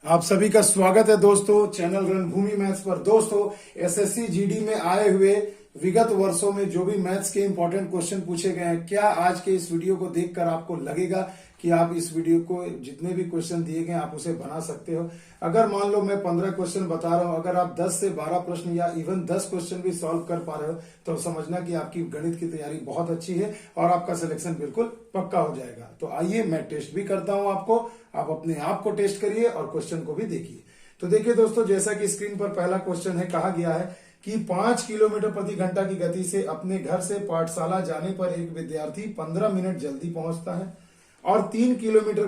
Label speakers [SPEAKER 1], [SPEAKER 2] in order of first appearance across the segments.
[SPEAKER 1] आप सभी का स्वागत है दोस्तों चैनल रणभूमि मैथ्स पर। दोस्तों एसएससी जीडी में आए हुए विगत वर्षों में जो भी मैथ्स के इंपॉर्टेंट क्वेश्चन पूछे गए हैं, क्या आज के इस वीडियो को देखकर आपको लगेगा कि आप इस वीडियो को जितने भी क्वेश्चन दिए गए आप उसे बना सकते हो? अगर मान लो मैं 15 क्वेश्चन बता रहा हूं, अगर आप 10 से 12 प्रश्न या इवन 10 क्वेश्चन भी सॉल्व कर पा रहे हो तो समझना कि आपकी गणित की तैयारी बहुत अच्छी है और आपका सिलेक्शन बिल्कुल पक्का हो जाएगा। तो आइए मैं टेस्ट भी करता हूं आपको, आप अपने आप को टेस्ट करिए और क्वेश्चन को भी देखिए। तो देखिए दोस्तों, जैसा कि स्क्रीन पर पहला क्वेश्चन है, कहा गया है कि 5 किलोमीटर प्रति घंटा की गति से अपने घर से पाठशाला जाने पर एक विद्यार्थी 15 मिनट जल्दी पहुंचता है और 3 किलोमीटर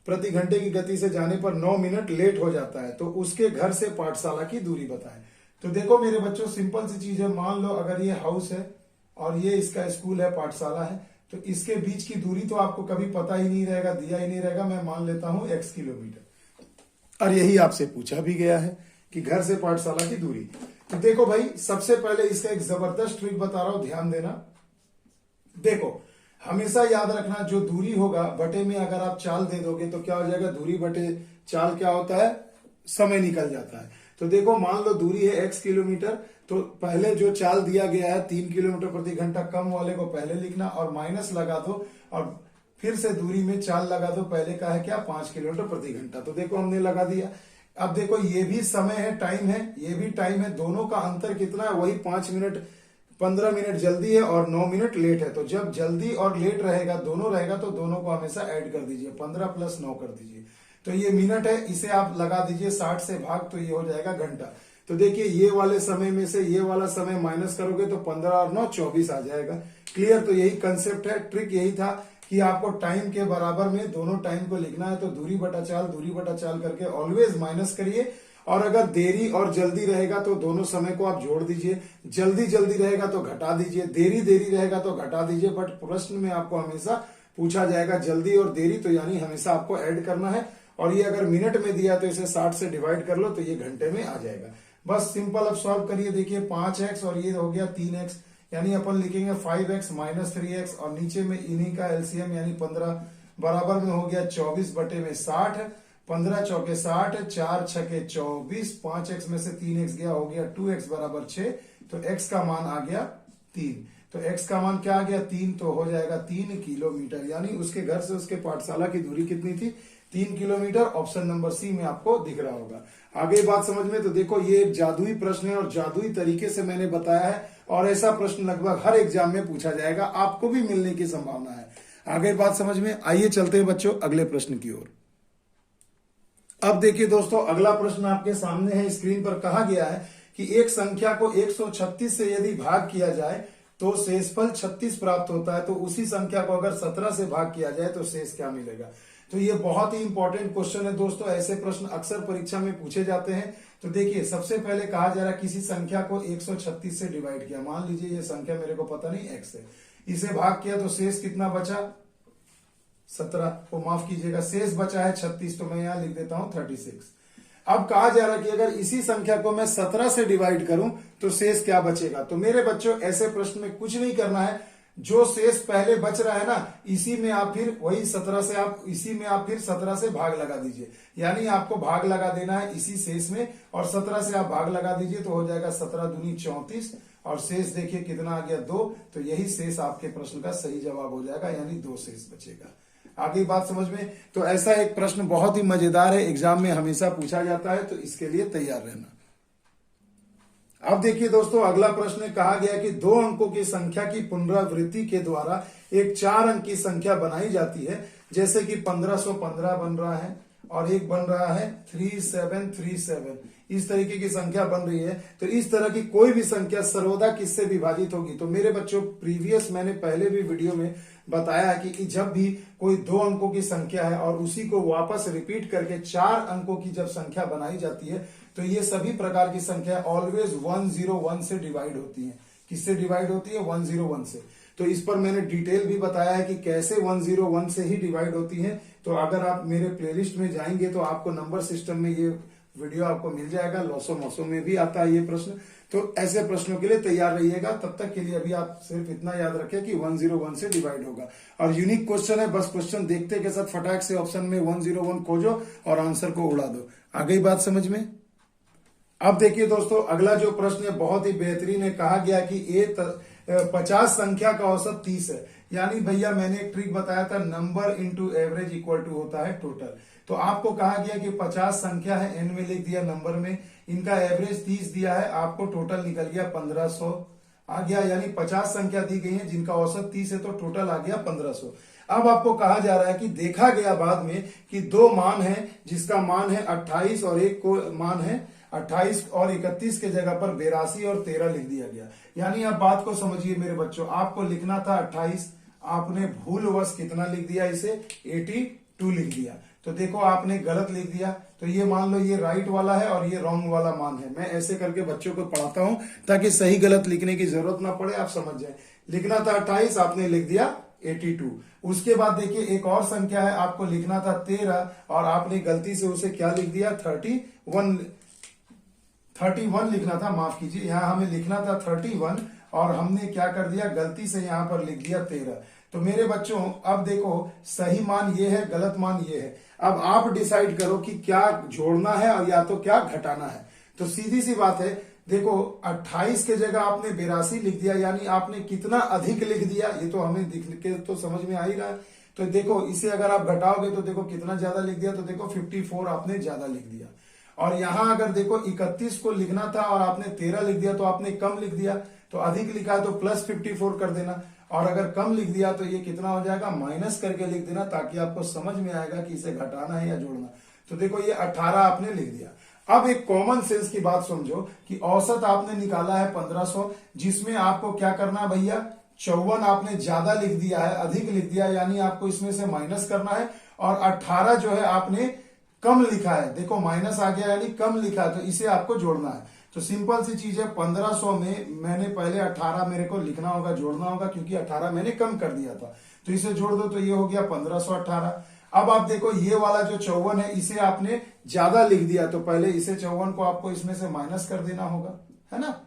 [SPEAKER 1] प्रति घंटे की गति से जाने पर 9 मिनट लेट हो जाता है, तो उसके घर से पाठशाला की दूरी बताएं। तो देखो मेरे बच्चों, सिंपल सी चीज है। मान लो अगर ये हाउस है और ये इसका स्कूल है, पाठशाला है, तो इसके बीच की दूरी तो आपको कभी पता ही नहीं रहेगा, दिया ही नहीं रहेगा। मैं मान लेता हूं x किलोमीटर, और यही आपसे पूछा भी गया है कि घर से पाठशाला की दूरी। तो देखो भाई, सबसे पहले इसका एक जबरदस्त ट्रिक बता रहा हूं, ध्यान देना। देखो हमेशा याद रखना, जो दूरी होगा बटे में अगर आप चाल दे दोगे तो क्या हो जाएगा, दूरी बटे चाल क्या होता है, समय निकल जाता है। तो देखो मान लो दूरी है x किलोमीटर, तो पहले जो चाल दिया गया है 3 किलोमीटर प्रति घंटा, कम वाले को पहले लिखना और माइनस लगा दो और फिर से दूरी में चाल लगा दो। पहले का है क्या, 5 किलोमीटर प्रति घंटा। तो देखो हमने लगा दिया। अब देखो ये भी समय है, टाइम है, ये भी टाइम है, दोनों का अंतर कितना है, वही 5 मिनट, 15 मिनट जल्दी है और 9 मिनट लेट है। तो जब जल्दी और लेट रहेगा, दोनों रहेगा, तो दोनों को हमेशा ऐड कर दीजिए, 15 प्लस 9 कर दीजिए। तो ये मिनट है, इसे आप लगा दीजिए 60 से भाग, तो ये हो जाएगा घंटा। तो देखिए ये वाले समय में से ये वाला समय माइनस करोगे तो 15 और 9 24 आ जाएगा। क्लियर? तो यही कंसेप्ट है, ट्रिक यही था कि आपको टाइम के बराबर में दोनों टाइम को लिखना है। तो दूरी बटा चाल करके ऑलवेज माइनस करिए, और अगर देरी और जल्दी रहेगा तो दोनों समय को आप जोड़ दीजिए। जल्दी रहेगा तो घटा दीजिए, देरी रहेगा तो घटा दीजिए। बट प्रश्न में आपको हमेशा पूछा जाएगा जल्दी और देरी, तो यानी हमेशा आपको ऐड करना है। और ये अगर मिनट में दिया तो इसे 60 से डिवाइड कर लो तो ये घंटे में आ जाएगा। बस सिंपल अब सॉल्व करिए। देखिए 5x और ये हो गया 3x, यानी अपन लिखेंगे 5x माइनस 3x, और नीचे में इन्हीं का एलसीएम यानी 15 बराबर में हो गया 24 बटे में 60। 15 चौके 60, 4 छके 24, 5x में से 3x गया, हो गया 2x बराबर 6। तो x का मान आ गया 3। तो x का मान क्या आ गया, 3। तो हो जाएगा 3 किलोमीटर, यानी उसके घर से उसके पाठशाला की दूरी कितनी थी, 3 किलोमीटर। ऑप्शन नंबर सी में आपको दिख रहा होगा। आगे बात समझ में? तो देखो ये एक जादुई प्रश्न है और जादुई तरीके से मैंने बताया है, और ऐसा प्रश्न लगभग हर एग्जाम में पूछा जाएगा, आपको भी मिलने की संभावना है। आगे बात समझ में? आइए चलते हैं बच्चों अगले प्रश्न की ओर। अब देखिए दोस्तों, अगला प्रश्न आपके सामने है, स्क्रीन पर। कहा गया है कि एक संख्या को 136 से यदि भाग किया जाए तो शेषफल 36 प्राप्त होता है, तो उसी संख्या को अगर 17 से भाग किया जाए तो शेष क्या मिलेगा। तो ये बहुत ही इंपॉर्टेंट क्वेश्चन है दोस्तों, ऐसे प्रश्न अक्सर परीक्षा में पूछे जाते हैं। तो देखिए सबसे पहले कहा जा रहा है किसी संख्या को 136 से डिवाइड किया। मान लीजिए ये संख्या मेरे को पता नहीं x है, इसे भाग किया तो शेष कितना बचा, 17 को माफ कीजिएगा, शेष बचा है 36। तो मैं यहां लिख देता हूं 36। अब कहा जा रहा है कि अगर इसी संख्या को मैं 17 से डिवाइड करूं तो शेष क्या बचेगा। तो मेरे बच्चों ऐसे प्रश्न में कुछ नहीं करना है, जो शेष पहले बच रहा है ना, इसी में आप फिर वही 17 से आप इसी में आप फिर 17 से भाग लगा दीजिए। यानी आपको भाग लगा देना है इसी शेष में, और 17 से आप भाग लगा दीजिए तो हो जाएगा 17 दूनी 34, और शेष देखिए कितना आ गया, 2। तो यही शेष आपके प्रश्न का सही जवाब हो जाएगा, यानी 2 शेष बचेगा। आगे बात समझ में? तो ऐसा एक प्रश्न बहुत ही मजेदार है, एग्जाम में हमेशा पूछा जाता है, तो इसके लिए तैयार रहना। अब देखिए दोस्तों, अगला प्रश्न कहा गया कि 2 अंकों की संख्या की पुनरावृत्ति के द्वारा एक 4 अंक की संख्या बनाई जाती है, जैसे कि 1515 बन रहा है और एक बन रहा है 3737। इस तरीके की संख्या बन रही है। तो इस तरह की कोई भी संख्या सर्वदा किससे विभाजित होगी। तो मेरे बच्चों प्रीवियस मैंने पहले भी वीडियो में बताया है कि जब भी कोई 2 अंकों की संख्या है और उसी को वापस रिपीट करके 4 अंकों की जब संख्या बनाई जाती है, तो ये सभी प्रकार की संख्या ऑलवेज 101 से डिवाइड होती है। किससे डिवाइड होती है, 101 से। तो इस पर मैंने डिटेल भी बताया है कि कैसे 101 से ही डिवाइड होती है। तो अगर आप मेरे प्लेलिस्ट में जाएंगे तो आपको नंबर सिस्टम में ये वीडियो आपको मिल जाएगा। लॉसो मॉसो में भी आता है ये प्रश्न। तो ऐसे प्रश्नों के लिए तैयार रहिएगा। तब तक के लिए अभी आप सिर्फ इतना याद रखें कि 101 से डिवाइड होगा और यूनिक क्वेश्चन है, बस क्वेश्चन देखते के साथ फटाक से ऑप्शन में 101 खोजो और आंसर को उड़ा दो। आ गई बात समझ में? अब देखिए दोस्तों, अगला जो प्रश्न है बहुत ही बेहतरीन है। कहा गया कि 50 संख्या का औसत 30 है। यानी भैया मैंने एक ट्रिक बताया था, number into average equal to होता है टोटल। तो आपको कहा गया कि 50 संख्या है, एन में लिख दिया नंबर में, इनका एवरेज 30 दिया है, आपको टोटल निकल गया 1500 आ गया। यानी 50 संख्या दी गई है जिनका औसत 30 है, तो टोटल आ गया 1500। अब आपको कहा जा रहा है कि देखा गया बाद में कि दो मान है जिसका मान है 28 और एक को मान है 28 और 31 के जगह पर 82 और 13 लिख दिया गया। यानी आप बात को समझिए मेरे बच्चों, आपको लिखना था 28, आपने भूलवश कितना लिख दिया, इसे 82 लिख दिया। तो देखो आपने गलत लिख दिया, तो ये मान लो ये राइट वाला है और ये रॉन्ग वाला मान है। मैं ऐसे करके बच्चों को पढ़ाता हूं ताकि सही गलत लिखने की जरूरत ना पड़े, आप समझ जाए। लिखना था 28, आपने लिख दिया 82। उसके बाद देखिए एक और संख्या है, आपको लिखना था 13 और आपने गलती से उसे क्या लिख दिया, 31 लिखना था, माफ कीजिए, यहां हमें लिखना था 31 और हमने क्या कर दिया, गलती से यहां पर लिख दिया 13। तो मेरे बच्चों अब देखो सही मान ये है, गलत मान ये है। अब आप डिसाइड करो कि क्या जोड़ना है और या तो क्या घटाना है। तो सीधी सी बात है, देखो 28 के जगह आपने 82 लिख दिया, यानी आपने कितना अधिक लिख दिया, ये तो हमें दिख के तो समझ में आ ही रहा है। तो देखो इसे अगर आप घटाओगे तो देखो कितना ज्यादा लिख दिया, तो देखो 54 आपने ज्यादा लिख दिया। और यहां अगर देखो 31 को लिखना था और आपने 13 लिख दिया, तो आपने कम लिख दिया। तो अधिक लिखा है तो प्लस 54 कर देना, और अगर कम लिख दिया तो ये कितना हो जाएगा, माइनस करके लिख देना, ताकि आपको समझ में आएगा कि इसे घटाना है या जोड़ना। तो देखो ये 18 आपने लिख दिया। अब एक कॉमन सेंस की बात समझो कि औसत आपने निकाला है 1500, जिसमें आपको क्या करना है भैया, 54 आपने ज्यादा लिख दिया है, अधिक लिख दिया, यानी आपको इसमें से माइनस करना है। और 18 जो है आपने कम लिखा है, देखो माइनस आ गया यानी कम लिखा है, तो इसे आपको जोड़ना है। तो सिंपल सी चीज है, 1500 में मैंने पहले 18 मेरे को लिखना होगा, जोड़ना होगा, क्योंकि 18 मैंने कम कर दिया था। तो इसे जोड़ दो तो ये हो गया 1518। अब आप देखो ये वाला जो 54 है इसे आपने ज्यादा लिख दिया, तो पहले इसे 54 को आपको इसमें से माइनस कर देना होगा, है ना।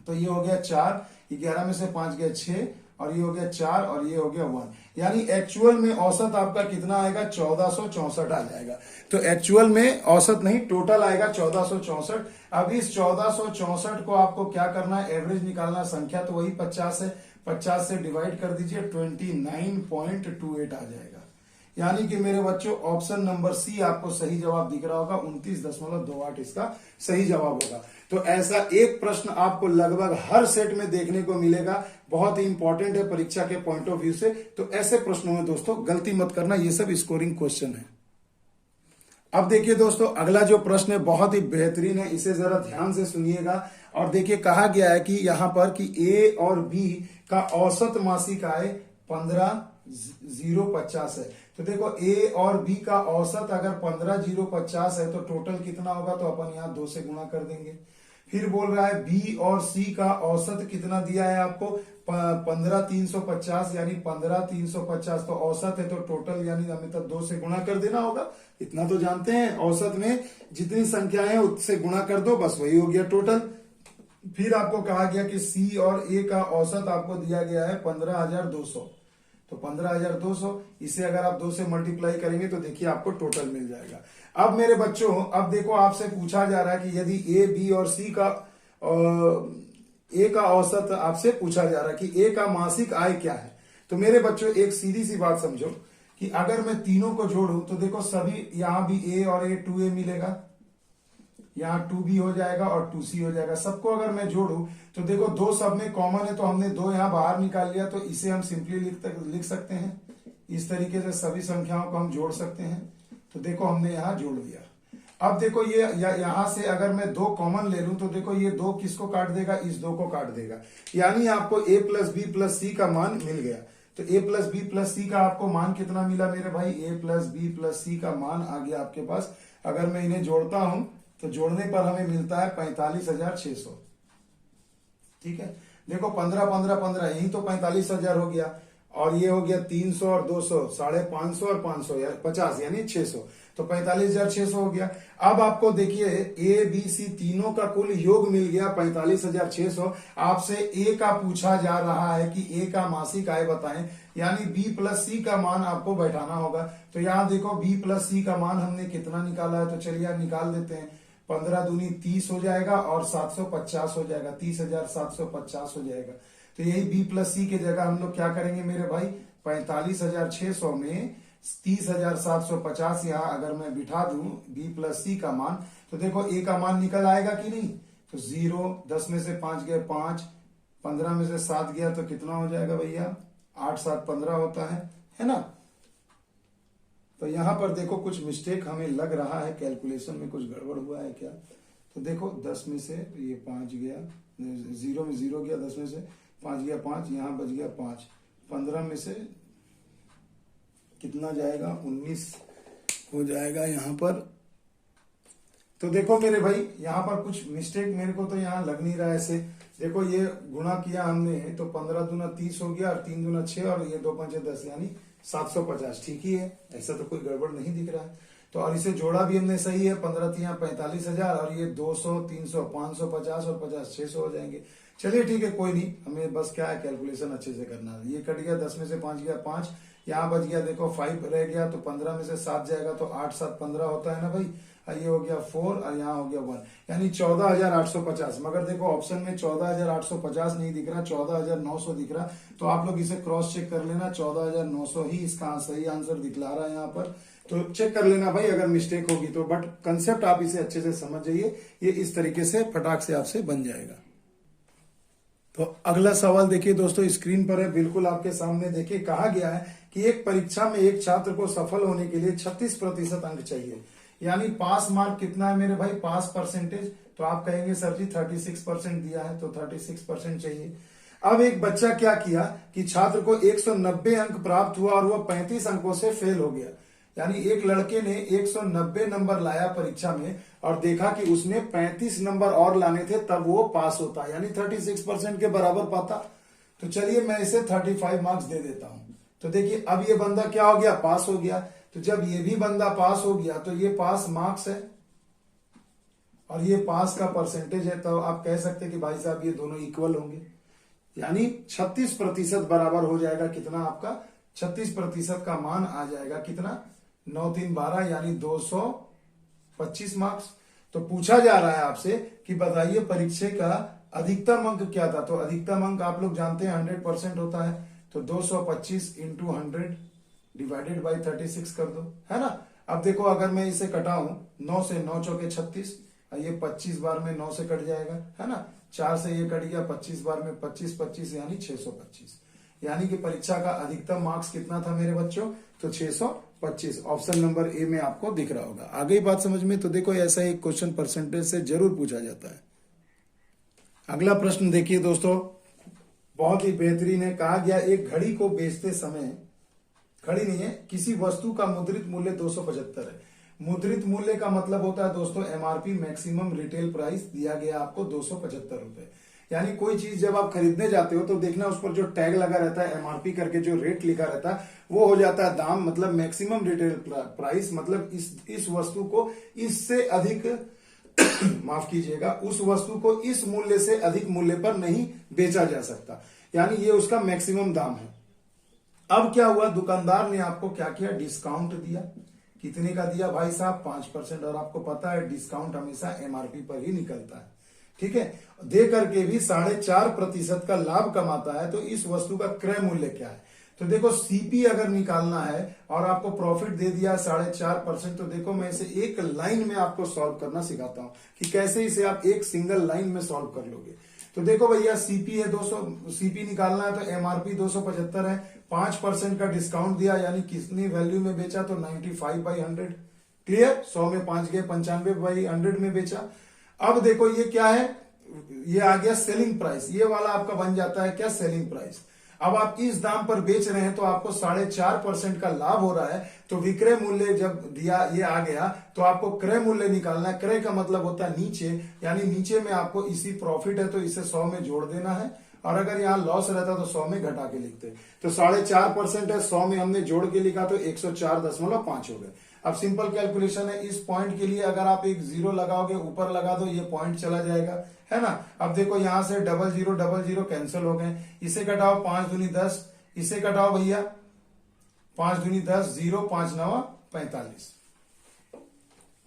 [SPEAKER 1] तो ये हो गया 4, 11 में से 5 गया 6, और ये हो गया 4 और ये हो गया 1। यानी एक्चुअल में औसत आपका कितना आएगा, 1464 आ जाएगा। तो एक्चुअल में औसत नहीं, टोटल आएगा 1464। अब इस 1464 को आपको क्या करना है, एवरेज निकालना। संख्या तो वही 50 है, 50 से डिवाइड कर दीजिए, 29.28 आ जाएगा। यानी कि मेरे बच्चों ऑप्शन नंबर सी आपको सही जवाब दिख रहा होगा, 29.28 इसका सही जवाब होगा। तो ऐसा एक प्रश्न आपको लगभग हर सेट में देखने को मिलेगा, बहुत ही इंपॉर्टेंट है परीक्षा के पॉइंट ऑफ व्यू से। तो ऐसे प्रश्नों में दोस्तों गलती मत करना, ये सब स्कोरिंग क्वेश्चन है। अब देखिए दोस्तों अगला जो प्रश्न है बहुत ही बेहतरीन है, इसे जरा ध्यान से सुनिएगा। और देखिए कहा गया है कि यहां पर कि ए और बी का औसत मासिक आय 15,050 है। तो देखो ए और बी का औसत अगर 15,050 है तो टोटल कितना होगा, तो अपन यहां 2 से गुणा कर देंगे। फिर बोल रहा है बी और सी का औसत कितना दिया है आपको, 15,350, यानी 15,350 तो औसत है, तो टोटल यानी हमें तो 2 से गुणा कर देना होगा। इतना तो जानते हैं, औसत में जितनी संख्याएं हैं उससे गुणा कर दो, बस वही हो गया टोटल। फिर आपको कहा गया कि सी और ए का औसत आपको दिया गया है 15,200, तो 15,200 इसे अगर आप 2 से मल्टीप्लाई करेंगे तो देखिए आपको टोटल मिल जाएगा। अब मेरे बच्चों अब देखो आपसे पूछा जा रहा है कि यदि ए बी और सी का ए का औसत आपसे पूछा जा रहा है कि ए का मासिक आय क्या है। तो मेरे बच्चों एक सीधी सी बात समझो कि अगर मैं तीनों को जोड़ूं तो देखो सभी यहां भी ए और ए 2a मिलेगा, यहाँ 2b हो जाएगा और 2c हो जाएगा। सबको अगर मैं जोड़ू तो देखो 2 सब में कॉमन है, तो हमने 2 यहाँ बाहर निकाल लिया, तो इसे हम सिंपली लिख सकते हैं। इस तरीके से सभी संख्याओं को हम जोड़ सकते हैं। तो देखो हमने यहाँ जोड़ दिया। अब देखो ये यहां से अगर मैं 2 कॉमन ले लूं तो देखो ये 2 किसको काट देगा, इस 2 को काट देगा। यानी आपको a प्लस बी प्लस सी का मान मिल गया। तो a प्लस बी प्लस सी का आपको मान कितना मिला मेरे भाई, a प्लस बी प्लस सी का मान आ गया आपके पास। अगर मैं इन्हें जोड़ता हूं तो जोड़ने पर हमें मिलता है 45,600। ठीक है, देखो 15 15 15 यही तो 45,000 हो गया, और ये हो गया 300 और 200 550 और 500 50 यानी 600। तो 45,600 हो गया। अब आपको देखिए ए बी सी तीनों का कुल योग मिल गया 45,600। आपसे ए का पूछा जा रहा है कि ए का मासिक आय बताएं, यानी बी प्लस सी का मान आपको बैठाना होगा। तो यहां देखो बी प्लस सी का मान हमने कितना निकाला है, तो चलिए आप निकाल देते हैं। 15 दूनी 30 हो जाएगा और 750 हो जाएगा, 30,750 हो जाएगा। तो यही बी प्लस सी की जगह हम लोग क्या करेंगे मेरे भाई, 45,600 में 30,750 यहां अगर मैं बिठा दूं बी प्लस सी का मान, तो देखो ए का मान निकल आएगा कि नहीं। तो 0, 10 में से 5 गए 5, 15 में से 7 गया तो कितना हो जाएगा भैया, 8 7 15 होता है ना। तो यहां पर देखो कुछ मिस्टेक हमें लग रहा है, कैलकुलेशन में कुछ गड़बड़ हुआ है क्या। तो देखो 10 में से ये 5 गया, 0 में 0 गया, 10 में से 5 गया 5, यहां बच गया 5, 15 में से कितना जाएगा, 19 हो जाएगा यहां पर। तो देखो मेरे भाई यहां पर कुछ मिस्टेक मेरे को तो यहां लग नहीं रहा है ऐसे। देखो ये गुणा किया हमने तो 15 दूना 30 हो गया और 3 दूना 6 और ये 2 पंचे 10 यानी 750, ठीक ही है, ऐसा तो कोई गड़बड़ नहीं दिख रहा है। तो और इसे जोड़ा भी हमने सही है, 15 3 45,000 और ये 200 300 550 और 50 600 हो जाएंगे। चलिए ठीक है, कोई नहीं, हमें बस क्या है कैलकुलेशन अच्छे से करना है। ये कट गया, 10 में से 5 गया 5, यहाँ बच गया देखो 5 रह गया, तो 15 में से 7 जाएगा तो 8 7 15 होता है ना भाई। ये हो गया 4 और यहाँ हो गया 1, यानी 14,850। मगर देखो ऑप्शन में 14,850 नहीं दिख रहा, 14,900 दिख रहा। तो आप लोग इसे क्रॉस चेक कर लेना, 14,900 ही इसका सही आंसर दिखला रहा है यहाँ पर। तो चेक कर लेना भाई अगर मिस्टेक होगी तो, बट कंसेप्ट आप इसे अच्छे से समझ जाइए, ये इस तरीके से फटाक से आपसे बन जाएगा। तो अगला सवाल देखिए दोस्तों, स्क्रीन पर है बिल्कुल आपके सामने। देखिए कहा गया है कि एक परीक्षा में एक छात्र को सफल होने के लिए 36% अंक चाहिए, यानी पास मार्क कितना है मेरे भाई, पास परसेंटेज। तो आप कहेंगे सर जी 36% दिया है तो 36% चाहिए। अब एक बच्चा क्या किया कि छात्र को 190 अंक प्राप्त हुआ और वह 35 अंकों से फेल हो गया। यानी एक लड़के ने 190 नंबर लाया परीक्षा में और देखा कि उसने 35 नंबर और लाने थे तब वो पास होता, यानी 36% के बराबर पाता। तो चलिए मैं इसे 35 मार्क्स दे देता हूं। तो देखिए अब ये बंदा क्या हो गया, पास हो गया। तो जब ये भी बंदा पास हो गया तो ये पास मार्क्स है और ये पास का परसेंटेज है, तो आप कह सकते हैं कि भाई साहब ये दोनों इक्वल होंगे, यानी 36% बराबर हो जाएगा कितना आपका, 36% का मान आ जाएगा कितना, 9 3 12 यानी 225 मार्क्स। तो पूछा जा रहा है आपसे कि बताइए परीक्षा का अधिकतम अंक क्या था। तो अधिकतम अंक आप लोग जानते हैं 100% होता है, तो 225 इंटू 100 डिवाइडेड बाई 36 कर दो, है ना। अब देखो अगर मैं इसे कटाऊं 9 से, 9 चौके 36, ये 25 बार में 9 से कट जाएगा, है ना। 4 से ये कट गया, 25 बार में 25 25 यानी 625, यानी कि परीक्षा का अधिकतम मार्क्स कितना था मेरे बच्चों, तो 625। ऑप्शन नंबर ए में आपको दिख रहा होगा। आ गई बात समझ में। तो देखो ऐसा एक क्वेश्चन परसेंटेज से जरूर पूछा जाता है। अगला प्रश्न देखिए दोस्तों, बहुत ही बेहतरीन है। कहा गया एक घड़ी को बेचते समय, घड़ी नहीं है, किसी वस्तु का मुद्रित मूल्य 275 है। मुद्रित मूल्य का मतलब होता है दोस्तों एमआरपी, मैक्सिमम रिटेल प्राइस, दिया गया आपको 275 रुपए। यानी कोई चीज जब आप खरीदने जाते हो तो देखना उस पर जो टैग लगा रहता है एमआरपी करके, जो रेट लिखा रहता है वो हो जाता है दाम, मतलब मैक्सिमम रिटेल प्राइस, मतलब इस वस्तु को इससे अधिक माफ कीजिएगा, उस वस्तु को इस मूल्य से अधिक मूल्य पर नहीं बेचा जा सकता, यानी ये उसका मैक्सिमम दाम है। अब क्या हुआ, दुकानदार ने आपको क्या किया, डिस्काउंट दिया। कितने का दिया भाई साहब, 5%। और आपको पता है डिस्काउंट हमेशा एमआरपी पर ही निकलता है, ठीक है। दे करके भी 4.5% का लाभ कमाता है। तो इस वस्तु का क्रय मूल्य क्या है, तो देखो सीपी अगर निकालना है और आपको प्रॉफिट दे दिया 4.5%, तो देखो मैं इसे एक लाइन में आपको सॉल्व करना सिखाता हूं कि कैसे इसे आप एक सिंगल लाइन में सॉल्व कर लोगे। तो देखो भैया सीपी है 200, सीपी निकालना है तो एमआरपी 275 है, 5% का डिस्काउंट दिया, यानी कितनी वैल्यू में बेचा, तो 95/100। क्लियर, 100 में 5 गए, 95/100 में बेचा। अब देखो ये क्या है, ये आ गया सेलिंग प्राइस, ये वाला आपका बन जाता है क्या, सेलिंग प्राइस। अब आप इस दाम पर बेच रहे हैं तो आपको 4.5% का लाभ हो रहा है। तो विक्रय मूल्य जब दिया ये आ गया तो आपको क्रय मूल्य निकालना है। क्रय का मतलब होता है नीचे, यानी नीचे में आपको इसी प्रॉफिट है तो इसे 100 में जोड़ देना है, और अगर यहाँ लॉस रहता तो 100 में घटा के लिखते। तो 4.5% है, 100 में हमने जोड़ के लिखा तो 104.5 हो गए। अब सिंपल कैलकुलेशन है, इस पॉइंट के लिए अगर आप एक जीरो लगाओगे, ऊपर लगा दो, ये पॉइंट चला जाएगा, है ना। अब देखो यहां से डबल जीरो कैंसिल हो गए, इसे घटाओ 5 दूनी 10, इसे घटाओ भैया 5 दूनी 10, 0 5 9 45।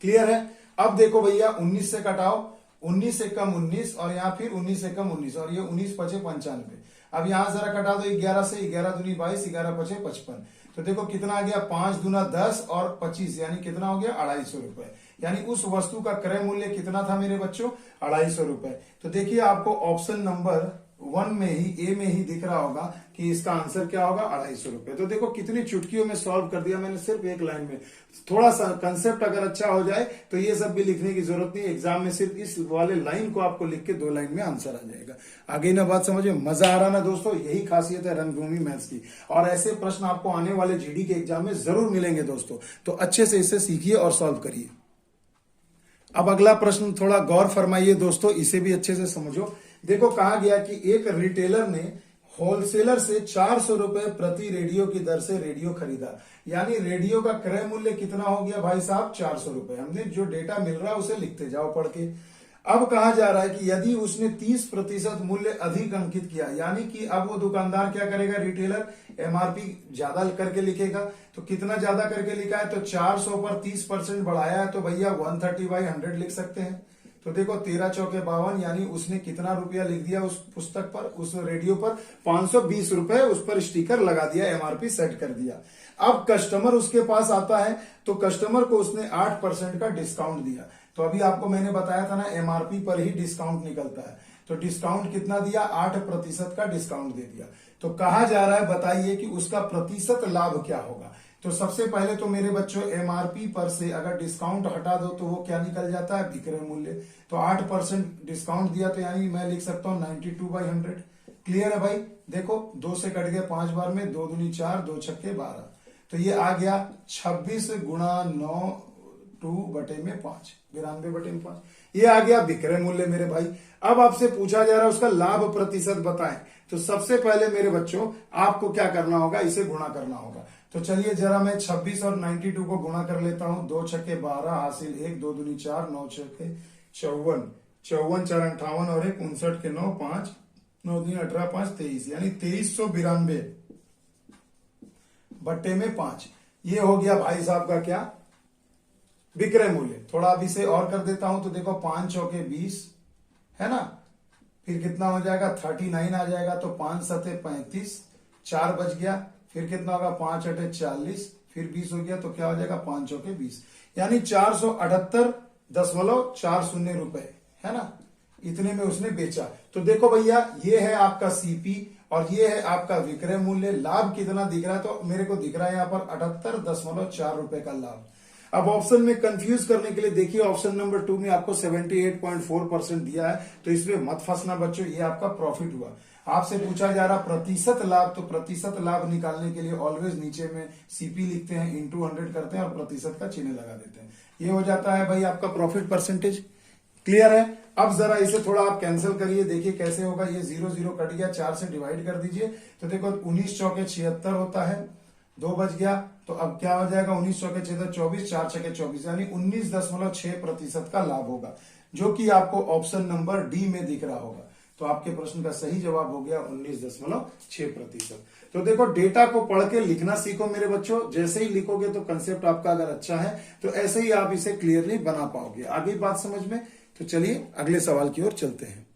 [SPEAKER 1] क्लियर है। अब देखो भैया 19 से घटाओ, 19 से कम 19 और यहाँ फिर 19 से कम 19 और ये 19 पचे 95। अब यहां जरा घटा दो 11 से, 11 दूनी 22, 11 पचे 55। तो देखो कितना आ गया, 5 दूना 10 और 25 यानी कितना हो गया 250 रुपए। यानी उस वस्तु का क्रय मूल्य कितना था मेरे बच्चों, 250 रुपए। तो देखिए आपको ऑप्शन नंबर 1 में ही, ए में ही दिख रहा होगा कि इसका आंसर क्या होगा, 250 रुपए। तो देखो कितनी चुटकियों में सॉल्व कर दिया मैंने सिर्फ एक लाइन में। थोड़ा सा कंसेप्ट अगर अच्छा हो जाए तो ये सब भी लिखने की जरूरत नहीं, एग्जाम में सिर्फ इस वाले लाइन को आपको लिख के 2 लाइन में आंसर आ जाएगा। आगे ना बात समझे, मजा आ रहा ना दोस्तों, यही खासियत है रंगभूमि मैथ्स की। और ऐसे प्रश्न आपको आने वाले जीडी के एग्जाम में जरूर मिलेंगे दोस्तों, तो अच्छे से इसे सीखिए और सॉल्व करिए। अब अगला प्रश्न थोड़ा गौर फरमाइए दोस्तों, इसे भी अच्छे से समझो। देखो कहा गया कि एक रिटेलर ने होलसेलर से 400 रुपए प्रति रेडियो की दर से रेडियो खरीदा, यानी रेडियो का क्रय मूल्य कितना हो गया भाई साहब, 400 रुपए। हमने जो डेटा मिल रहा है उसे लिखते जाओ पढ़ के। अब कहा जा रहा है कि यदि उसने 30% मूल्य अधिक अंकित किया, यानी कि अब वो दुकानदार क्या करेगा, रिटेलर एमआरपी ज्यादा करके लिखेगा। तो कितना ज्यादा करके लिखा है, तो 400 पर 30% बढ़ाया है, तो भैया 130/100 लिख सकते हैं। तो देखो 13 चौके 52, यानी उसने कितना रुपया लिख दिया उस पुस्तक पर, उस रेडियो पर, 520 रुपए उस पर स्टिकर लगा दिया, एमआरपी सेट कर दिया। अब कस्टमर उसके पास आता है तो कस्टमर को उसने 8% का डिस्काउंट दिया। तो अभी आपको मैंने बताया था ना, एमआरपी पर ही डिस्काउंट निकलता है। तो डिस्काउंट कितना दिया, 8% का डिस्काउंट दे दिया। तो कहा जा रहा है बताइए कि उसका प्रतिशत लाभ क्या होगा। तो सबसे पहले तो मेरे बच्चों एमआरपी पर से अगर डिस्काउंट हटा दो तो वो क्या निकल जाता है, विक्रय मूल्य। तो 8% डिस्काउंट दिया, तो यानी मैं लिख सकता हूं 92/100। क्लियर है भाई। देखो 2 से कट गया 5 बार में, 2 दूनी 4, 2 छक्के 12। तो ये आ गया 26 गुणा 9 2/5, 92/5। ये आ गया विक्रय मूल्य मेरे भाई। अब आपसे पूछा जा रहा है उसका लाभ प्रतिशत बताएं। तो सबसे पहले मेरे बच्चों आपको क्या करना होगा, इसे गुणा करना होगा। तो चलिए जरा मैं 26 और 92 को गुणा कर लेता हूं। 2 छक्के 12 हासिल 1, 2 दूनी 4, 9 छक्के 54, 54 4 58 और 1 59 के 9 5, 9 दूनी 18 5 23, यानी 2392/5। ये हो गया भाई साहब का क्या, विक्रय मूल्य। थोड़ा अब इसे और कर देता हूं, तो देखो 5 चौके 20 है ना, फिर कितना हो जाएगा 39 आ जाएगा। तो 5 सते 35, 4 बच गया, फिर कितना होगा 5 अटे 40, फिर 20 हो गया, तो क्या हो जाएगा 5 चौके 20, यानी 478.40 रुपए, है ना। इतने में उसने बेचा। तो देखो भैया ये है आपका सीपी और ये है आपका विक्रय मूल्य। लाभ कितना दिख रहा है, तो मेरे को दिख रहा है यहाँ पर 78.4 रुपए का लाभ। अब ऑप्शन में कंफ्यूज करने के लिए देखिए, ऑप्शन नंबर 2 में आपको 78.4% दिया है, तो इसमें मत फंसना बच्चों, ये आपका प्रॉफिट हुआ। आपसे पूछा जा रहा प्रतिशत लाभ, तो प्रतिशत लाभ निकालने के लिए ऑलवेज नीचे में सीपी लिखते हैं, इंटू 100 करते हैं और प्रतिशत का चिन्ह लगा देते हैं। ये हो जाता है भाई आपका प्रॉफिट परसेंटेज। क्लियर है। अब जरा इसे थोड़ा आप कैंसिल करिए, देखिए कैसे होगा। ये 0 0 कट गया, 4 से डिवाइड कर दीजिए। तो देखो 19 चौके 76 होता है, 2 बच गया। तो अब क्या हो जाएगा, 19 चौके 76 24, 4 छके 24, यानी 19.6% का लाभ होगा, जो कि आपको ऑप्शन नंबर डी में दिख रहा होगा। तो आपके प्रश्न का सही जवाब हो गया 19.6%। तो देखो डेटा को पढ़ के लिखना सीखो मेरे बच्चों। जैसे ही लिखोगे तो कंसेप्ट आपका अगर अच्छा है तो ऐसे ही आप इसे क्लियरली बना पाओगे। आगे बात समझ में। तो चलिए अगले सवाल की ओर चलते हैं।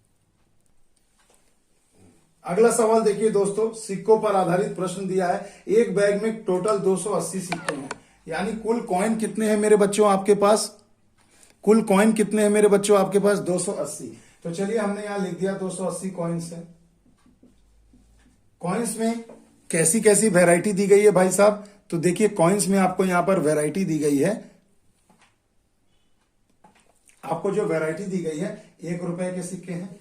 [SPEAKER 1] अगला सवाल देखिए दोस्तों, सिक्कों पर आधारित प्रश्न दिया है। एक बैग में टोटल 280 सिक्के हैं, यानी कुल कॉइन कितने हैं मेरे बच्चों आपके पास, कुल कॉइन कितने हैं मेरे बच्चों आपके पास, 280। तो चलिए हमने यहां लिख दिया 280 कॉइन्स है। कॉइन्स में कैसी कैसी वैरायटी दी गई है भाई साहब, तो देखिए कॉइन्स में आपको यहां पर वैरायटी दी गई है। आपको जो वैरायटी दी गई है 1 रुपए के सिक्के हैं,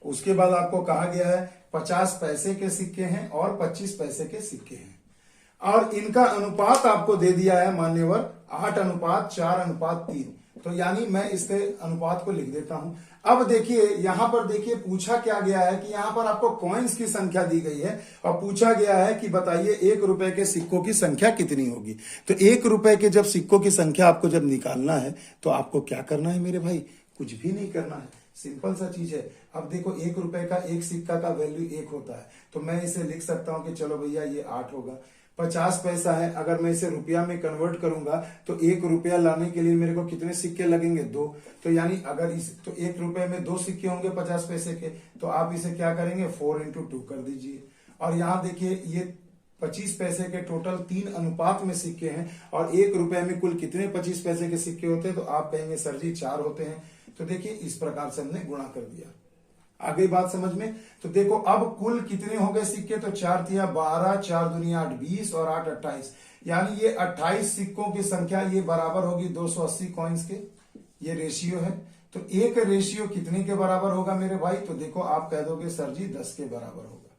[SPEAKER 1] उसके बाद आपको कहा गया है 50 पैसे के सिक्के हैं और 25 पैसे के सिक्के हैं, और इनका अनुपात आपको दे दिया है मान्यवर 8:4:3। तो यानी मैं इसके अनुपात को लिख देता हूं। अब देखिए यहां पर देखिए पूछा क्या गया है कि यहां पर आपको कॉइन्स की संख्या दी गई है और पूछा गया है कि बताइए 1 रुपए के सिक्कों की संख्या कितनी होगी। तो 1 रुपए के जब सिक्कों की संख्या आपको जब निकालना है तो आपको क्या करना है मेरे भाई, कुछ भी नहीं करना है, सिंपल सा चीज है। अब देखो 1 रुपए का एक सिक्का का वैल्यू 1 होता है, तो मैं इसे लिख सकता हूं कि चलो भैया ये 8 होगा। 50 पैसा है, अगर मैं इसे रुपया में कन्वर्ट करूंगा तो 1 रुपया लाने के लिए मेरे को कितने सिक्के लगेंगे, 2। तो यानी अगर इस तो 1 रुपए में 2 सिक्के होंगे 50 पैसे के, तो आप इसे क्या करेंगे 4 इंटू 2 कर दीजिए। और यहाँ देखिए ये 25 पैसे के टोटल 3 अनुपात में सिक्के हैं और 1 रुपए में कुल कितने 25 पैसे के सिक्के होते हैं, तो आप कहेंगे सर जी 4 होते हैं। तो देखिए इस प्रकार से हमने गुणा कर दिया। आ गई बात समझ में। तो देखो अब कुल कितने हो गए सिक्के, तो 4 तिया 12, 4 दूनी 8 20 और 8 28, यानी ये 28 सिक्कों की संख्या ये बराबर होगी 280 कॉइन्स के। ये रेशियो है। तो एक रेशियो कितने के बराबर होगा मेरे भाई, तो देखो आप कह दोगे सर जी 10 के बराबर होगा।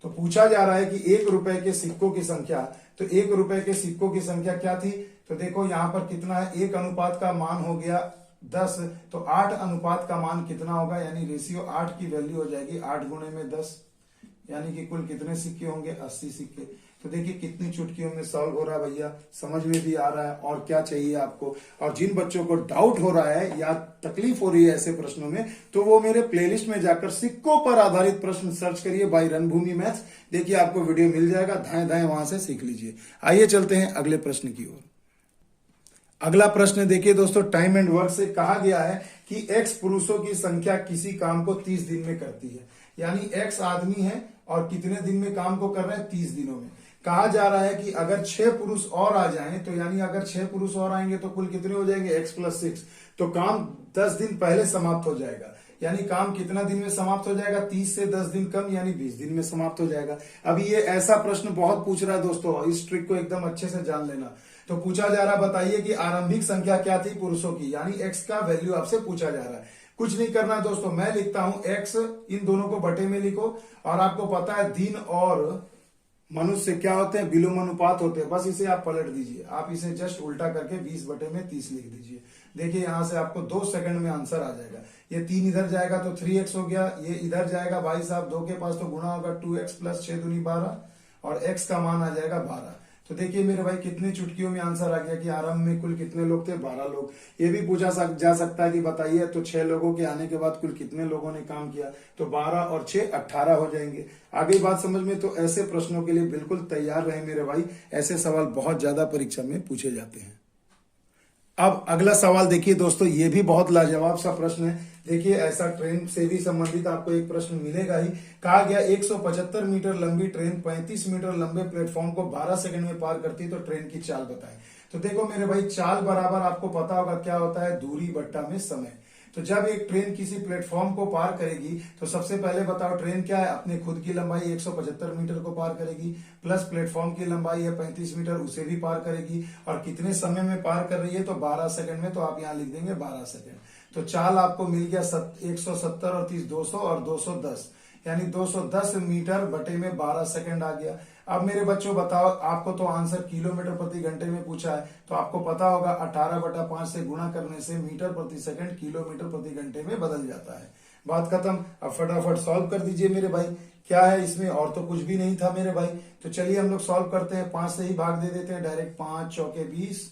[SPEAKER 1] तो पूछा जा रहा है कि 1 रुपए के सिक्कों की संख्या, तो 1 रुपए के सिक्कों की संख्या क्या थी, तो देखो यहां पर कितना है, 1 अनुपात का मान हो गया 10, तो 8 अनुपात का मान कितना होगा, यानी रेशियो 8 की वैल्यू हो जाएगी 8 गुणे में 10, यानी कि कुल कितने सिक्के होंगे 80 सिक्के। तो देखिए कितनी चुटकियों में सॉल्व हो रहा है भैया, समझ में भी आ रहा है। और क्या चाहिए आपको, और जिन बच्चों को डाउट हो रहा है या तकलीफ हो रही है ऐसे प्रश्नों में, तो वो मेरे प्लेलिस्ट में जाकर सिक्कों पर आधारित प्रश्न सर्च करिए बाय रणभूमि मैथ्स, देखिए आपको वीडियो मिल जाएगा, दाएं दाएं वहां से सीख लीजिए। आइए चलते हैं अगले प्रश्न की ओर। अगला प्रश्न देखिए दोस्तों, टाइम एंड वर्क से कहा गया है कि एक्स पुरुषों की संख्या किसी काम को 30 दिन में करती है, यानी एक्स आदमी है और कितने दिन में काम को कर रहे हैं, 30 दिनों में। कहा जा रहा है कि अगर 6 पुरुष और आ जाएं, तो यानी अगर 6 पुरुष और आएंगे तो कुल कितने हो जाएंगे, x + 6, तो काम 10 दिन पहले समाप्त हो जाएगा। यानी काम कितना दिन में समाप्त हो जाएगा, 30 से 10 दिन कम, यानी 20 दिन में समाप्त हो जाएगा। अभी ये ऐसा प्रश्न बहुत पूछ रहा है दोस्तों, इस ट्रिक को एकदम अच्छे से जान लेना। तो पूछा जा रहा, बताइए कि आरंभिक संख्या क्या थी पुरुषों की, यानी एक्स का वैल्यू आपसे पूछा जा रहा है। कुछ नहीं करना दोस्तों, मैं लिखता हूं एक्स, इन दोनों को बटे में लिखो, और आपको पता है दिन और मनुष्य क्या होते हैं, विलोम अनुपात होते हैं, बस इसे आप पलट दीजिए, आप इसे जस्ट उल्टा करके 20 बटे में 30 लिख दीजिए। देखिए यहां से आपको 2 सेकंड में आंसर आ जाएगा। ये 3 इधर जाएगा तो 3x हो गया, ये इधर जाएगा भाई साहब 2 के पास तो गुणा होगा 2x + 6 दूनी 12, और x का मान आ जाएगा 12। तो देखिए मेरे भाई कितने चुटकियों में आंसर आ गया कि आरंभ में कुल कितने लोग थे, 12 लोग। ये भी पूछा जा सकता है कि बताइए तो 6 लोगों के आने के बाद कुल कितने लोगों ने काम किया, तो 12 और 6 18 हो जाएंगे। आगे बात समझ में। तो ऐसे प्रश्नों के लिए बिल्कुल तैयार रहे मेरे भाई, ऐसे सवाल बहुत ज्यादा परीक्षा में पूछे जाते हैं। अब अगला सवाल देखिए दोस्तों, ये भी बहुत लाजवाब सा प्रश्न है। देखिए ऐसा ट्रेन से भी संबंधित आपको एक प्रश्न मिलेगा ही। कहा गया 175 मीटर लंबी ट्रेन 35 मीटर लंबे प्लेटफॉर्म को 12 सेकंड में पार करती है, तो ट्रेन की चाल बताएं। तो देखो मेरे भाई, चाल बराबर आपको पता होगा क्या होता है, दूरी बट्टा में समय। तो जब एक ट्रेन किसी प्लेटफॉर्म को पार करेगी, तो सबसे पहले बताओ ट्रेन क्या है, अपने खुद की लंबाई 175 मीटर को पार करेगी, प्लस प्लेटफॉर्म की लंबाई है 35 मीटर, उसे भी पार करेगी, और कितने समय में पार कर रही है, तो 12 सेकंड में। तो आप यहाँ लिख देंगे 12 सेकंड। तो चाल आपको मिल गया 170 और 30 200 और 210, यानी 210 मीटर बटे में 12 सेकंड आ गया। अब मेरे बच्चों बताओ, आपको तो आंसर किलोमीटर प्रति घंटे में पूछा है, तो आपको पता होगा 18/5 से गुणा करने से मीटर प्रति सेकंड किलोमीटर प्रति घंटे में बदल जाता है। बात खत्म। अब फटाफट सॉल्व कर दीजिए मेरे भाई। क्या है इसमें, और तो कुछ भी नहीं था मेरे भाई। तो चलिए हम लोग सॉल्व करते हैं। 5 से ही भाग दे देते हैं डायरेक्ट। 5 चौके 20,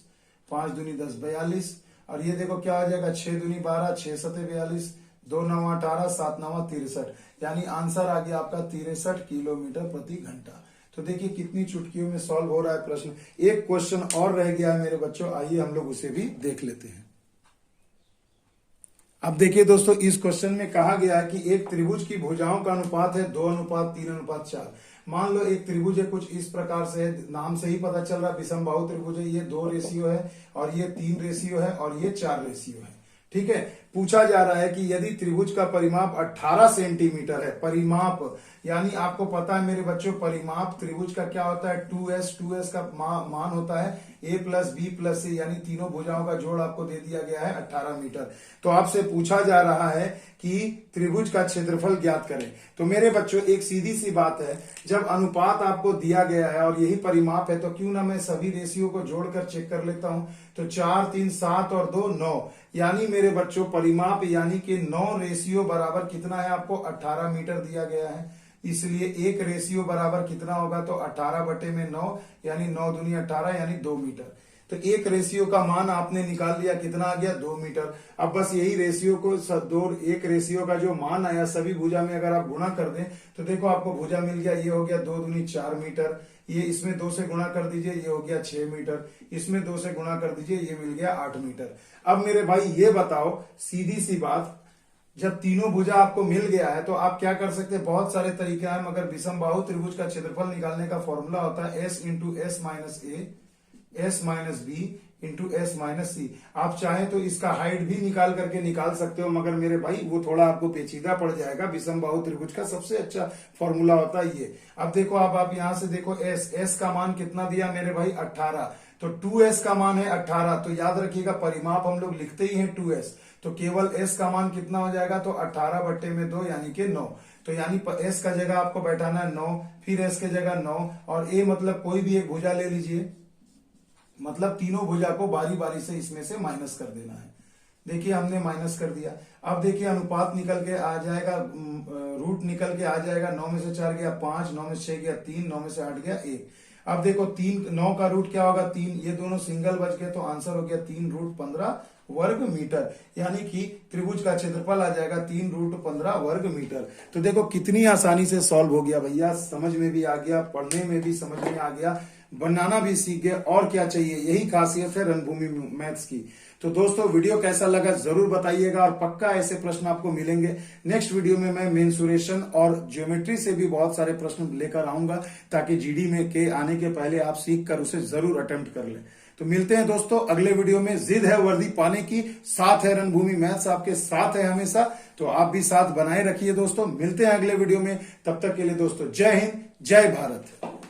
[SPEAKER 1] 5 दूनी 10 42, और ये देखो क्या आ जाएगा, 6 दूनी 12, 6 सते 42, 2 9 18, 7 9 63, यानी आंसर आ गया आपका 63 किलोमीटर प्रति घंटा। तो देखिए कितनी चुटकियों में सॉल्व हो रहा है प्रश्न। एक क्वेश्चन और रह गया है मेरे बच्चों, आइए हम लोग उसे भी देख लेते हैं। अब देखिए दोस्तों, इस क्वेश्चन में कहा गया है कि एक त्रिभुज की भुजाओं का अनुपात है 2:3:4। मान लो एक त्रिभुज है कुछ इस प्रकार से है, नाम से ही पता चल रहा है विषमबाहु त्रिभुज है। ये 2 रेशियो है, और ये 3 रेशियो है, और ये 4 रेशियो है। ठीक है। पूछा जा रहा है कि यदि त्रिभुज का परिमाप 18 सेंटीमीटर है, परिमाप यानी आपको पता है मेरे बच्चों, परिमाप त्रिभुज का क्या होता है, 2s। 2s का मान होता है a plus B plus c, यानी तीनों भुजाओं का जोड़ आपको दे दिया गया है 18 मीटर। तो आपसे पूछा जा रहा है कि त्रिभुज का क्षेत्रफल ज्ञात करें। तो मेरे बच्चों एक सीधी सी बात है, जब अनुपात आपको दिया गया है और यही परिमाप है तो क्यों ना मैं सभी रेशियो को जोड़कर चेक कर लेता हूं। तो 4 3 7 और 2 9, यानी मेरे बच्चों परिमाप यानी कि 9 रेशियो बराबर कितना है, आपको 18 मीटर दिया गया है। इसलिए एक रेशियो बराबर कितना होगा, तो 18 बटे में 9, यानी 9 दूनी 18, यानी 2 मीटर। तो एक रेशियो का मान आपने निकाल लिया, कितना आ गया, 2 मीटर। अब बस यही रेशियो को एक रेशियो का जो मान आया सभी भुजा में अगर आप गुणा कर दें तो देखो आपको भुजा मिल गया, ये हो गया 2 दूनी 4 मीटर, ये इसमें 2 से गुणा कर दीजिए, ये हो गया 6 मीटर, इसमें 2 से गुणा कर दीजिए, ये मिल गया 8 मीटर। अब मेरे भाई ये बताओ, सीधी सी बात, जब तीनों भुजा आपको मिल गया है तो आप क्या कर सकते हैं, बहुत सारे तरीके हैं, मगर विषम बाहु त्रिभुज का क्षेत्रफल निकालने का फॉर्मूला होता है s into S minus A, S minus B into S minus C. आप चाहें तो इसका हाइट भी निकाल करके निकाल सकते हो, मगर मेरे भाई वो थोड़ा आपको पेचीदा पड़ जाएगा। विषम बाहु त्रिभुज का सबसे अच्छा फॉर्मूला होता है ये। अब देखो आप यहां से देखो, एस का मान कितना दिया मेरे भाई, 18। तो 2s का मान है 18, तो याद रखिएगा परिमाप हम लोग लिखते ही हैं 2s, तो केवल s का मान कितना हो जाएगा, तो 18 बट्टे में 2, यानी कि 9। तो यानी s का जगह आपको बैठाना है 9, फिर s के जगह 9, और a मतलब कोई भी एक भुजा ले लीजिए, मतलब तीनों भुजा को बारी बारी से इसमें से माइनस कर देना है। देखिए हमने माइनस कर दिया। अब देखिए अनुपात निकल के आ जाएगा, रूट निकल के आ जाएगा, 9 में से 4 गया 5, 9 में से 6 गया 3, 9 में से 8 गया 1। अब देखो 9 का रूट क्या होगा, 3, ये दोनों सिंगल बच गए, तो आंसर हो गया 3 रूट 15 वर्ग मीटर, यानी कि त्रिभुज का क्षेत्रफल आ जाएगा 3 रूट 15 वर्ग मीटर। तो देखो कितनी आसानी से सॉल्व हो गया भैया, समझ में भी आ गया, पढ़ने में भी समझ में आ गया, बनाना भी सीख गए, और क्या चाहिए, यही खासियत है रणभूमि मैथ्स की। तो दोस्तों वीडियो कैसा लगा जरूर बताइएगा, और पक्का ऐसे प्रश्न आपको मिलेंगे। नेक्स्ट वीडियो में मैं मेंसुरेशन और ज्योमेट्री से भी बहुत सारे प्रश्न लेकर आऊंगा, ताकि जीडी में के आने के पहले आप सीख कर उसे जरूर अटेम्प्ट कर लें। तो मिलते हैं दोस्तों अगले वीडियो में। जिद है वर्दी पाने की, साथ है रणभूमि मैथ्स, आपके साथ है हमेशा, तो आप भी साथ बनाए रखिए दोस्तों। मिलते हैं अगले वीडियो में, तब तक के लिए दोस्तों जय हिंद, जय भारत।